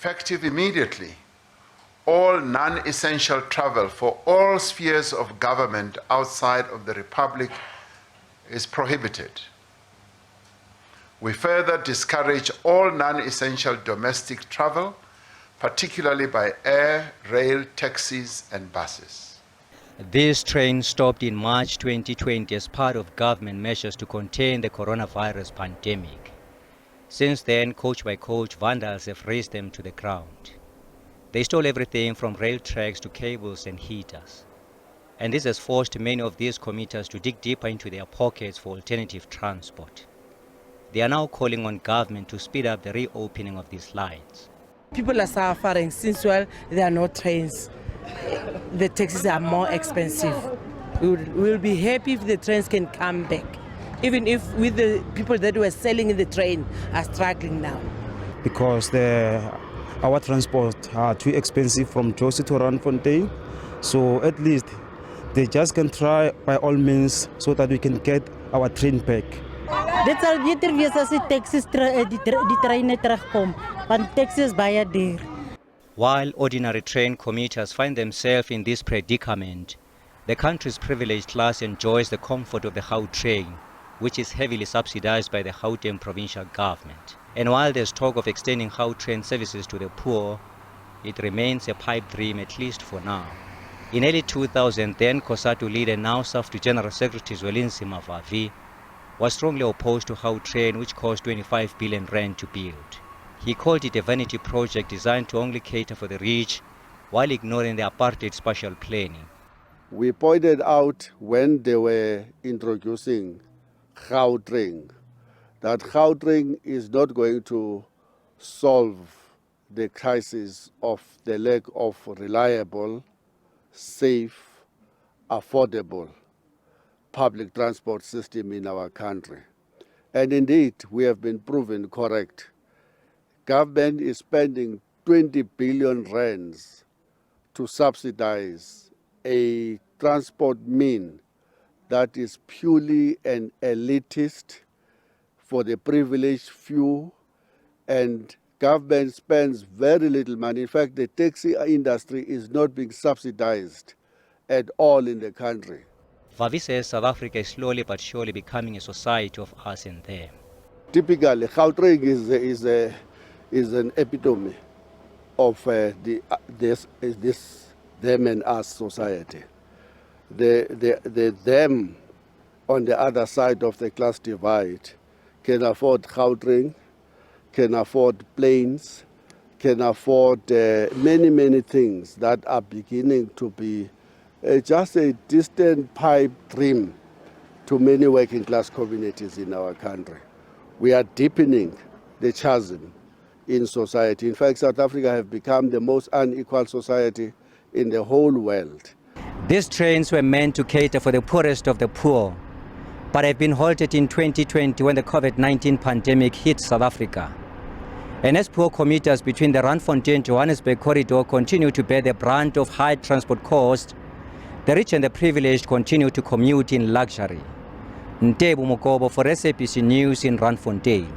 Effective immediately, all non-essential travel for all spheres of government outside of the Republic is prohibited. We further discourage all non-essential domestic travel, particularly by air, rail, taxis, and buses. This train stopped in March 2020 as part of government measures to contain the coronavirus pandemic. Since then, coach by coach, vandals have razed them to the ground. They stole everything from rail tracks to cables and heaters. And this has forced many of these commuters to dig deeper into their pockets for alternative transport. They are now calling on government to speed up the reopening of these lines. People are suffering since, well, there are no trains. The taxis are more expensive. We'll be happy if the trains can come back, even if with the people that were selling in the train are struggling now. Because our transport are too expensive from Josi to Randfontein, so at least they just can try by all means so that we can get our train back. Dit sal beter wees as die taxis die treine terugkom, want taxis baie duur. While ordinary train commuters find themselves in this predicament, the country's privileged class enjoys the comfort of the Gautrain, which is heavily subsidized by the Gauteng provincial government. And while there's talk of extending Gautrain services to the poor, it remains a pipe dream, at least for now. In early 2000, then COSATU leader, now SAFTU General Secretary Zwelinzima Mavavi, was strongly opposed to Gautrain, which cost 25 billion rand to build. He called it a vanity project designed to only cater for the rich, while ignoring the apartheid spatial planning. We pointed out when they were introducing Gautrain that Gautrain is not going to solve the crisis of the lack of reliable, safe, affordable public transport system in our country. And indeed, we have been proven correct. Government is spending 20 billion rands to subsidize a transport mean that is purely an elitist for the privileged few, and government spends very little money. In fact, the taxi industry is not being subsidized at all in the country. Vavi says South Africa is slowly but surely becoming a society of us and them. Typically, Gautrain is an epitome of this them and us society. The them on the other side of the class divide can afford Gautrain, can afford planes, can afford many things that are beginning to be just a distant pipe dream to many working class communities in our country. We are deepening the chasm in society. In fact, South Africa has become the most unequal society in the whole world. These trains were meant to cater for the poorest of the poor, but have been halted in 2020 when the COVID-19 pandemic hit South Africa. And as poor commuters between the Randfontein and Johannesburg corridor continue to bear the brunt of high transport costs, the rich and the privileged continue to commute in luxury. Ntebu Mokobo for SABC News in Randfontein.